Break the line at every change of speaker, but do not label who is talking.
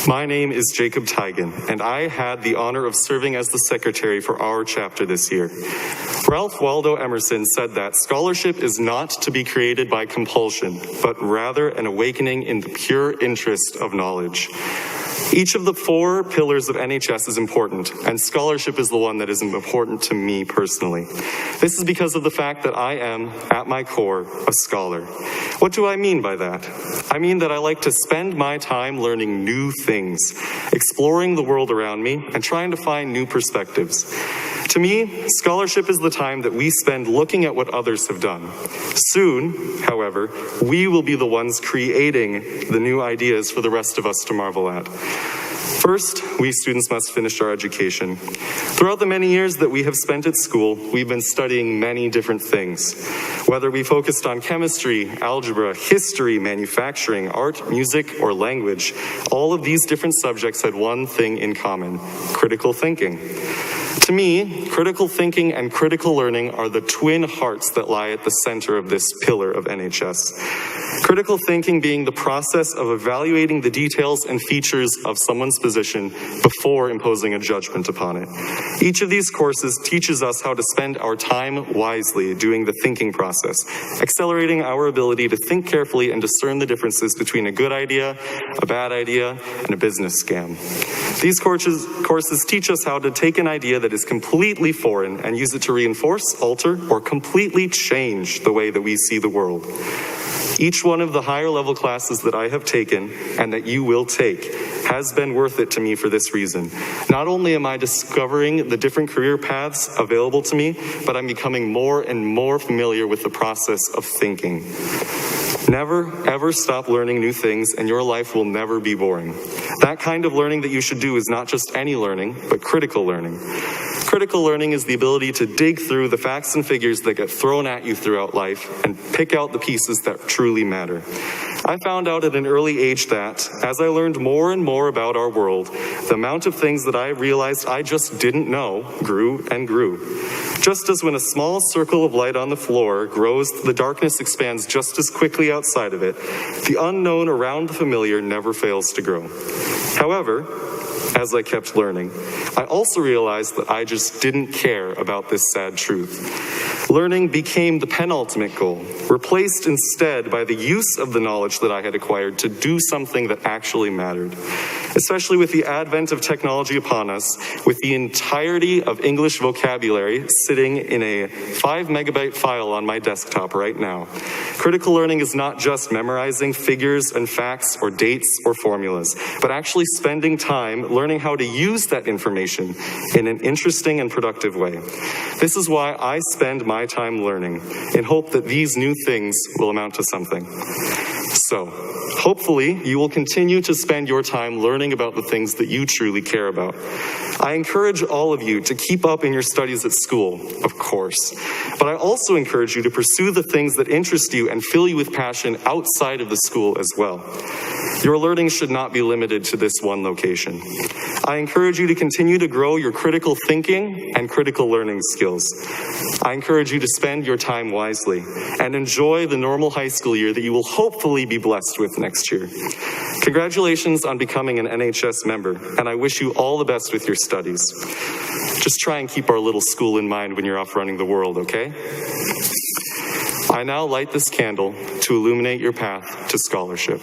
My name is Jacob Teigen, and I had the honor of serving as the secretary for our chapter this year. Ralph Waldo Emerson said that scholarship is not to be created by compulsion, but rather an awakening in the pure interest of knowledge. Each of the 4 pillars of NHS is important, and scholarship is the one that is important to me personally. This is because of the fact that I am, at my core, a scholar. What do I mean by that? I mean that I like to spend my time learning new things, exploring the world around me, and trying to find new perspectives. To me, scholarship is the time that we spend looking at what others have done. Soon, however, we will be the ones creating the new ideas for the rest of us to marvel at. First, we students must finish our education. Throughout the many years that we have spent at school, we've been studying many different things. Whether we focused on chemistry, algebra, history, manufacturing, art, music, or language, all of these different subjects had one thing in common: critical thinking. To me, critical thinking and critical learning are the twin hearts that lie at the center of this pillar of NHS. Critical thinking being the process of evaluating the details and features of someone's position before imposing a judgment upon it. Each of these courses teaches us how to spend our time wisely doing the thinking process, accelerating our ability to think carefully and discern the differences between a good idea, a bad idea, and a business scam. These courses teach us how to take an idea that is completely foreign and use it to reinforce, alter, or completely change the way that we see the world. Each one of the higher level classes that I have taken and that you will take has been worth it to me for this reason. Not only am I discovering the different career paths available to me, but I'm becoming more and more familiar with the process of thinking. Never, ever stop learning new things, and your life will never be boring. That kind of learning that you should do is not just any learning, but critical learning. Critical learning is the ability to dig through the facts and figures that get thrown at you throughout life and pick out the pieces that truly matter. I found out at an early age that, as I learned more and more about our world, the amount of things that I realized I just didn't know grew and grew. Just as when a small circle of light on the floor grows, the darkness expands just as quickly outside of it, the unknown around the familiar never fails to grow. However, as I kept learning, I also realized that I just didn't care about this sad truth. Learning became the penultimate goal, replaced instead by the use of the knowledge that I had acquired to do something that actually mattered. Especially with the advent of technology upon us, with the entirety of English vocabulary sitting in a 5 megabyte file on my desktop right now. Critical learning is not just memorizing figures and facts or dates or formulas, but actually spending time learning how to use that information in an interesting and productive way. This is why I spend my time learning, in hope that these new things will amount to something. So, hopefully, you will continue to spend your time learning about the things that you truly care about. I encourage all of you to keep up in your studies at school, of course, but I also encourage you to pursue the things that interest you and fill you with passion outside of the school as well. Your learning should not be limited to this one location. I encourage you to continue to grow your critical thinking and critical learning skills. I encourage you to spend your time wisely and enjoy the normal high school year that you will hopefully be blessed with next year. Congratulations on becoming an NHS member, and I wish you all the best with your studies. Just try and keep our little school in mind when you're off running the world, okay? I now light this candle to illuminate your path to scholarship.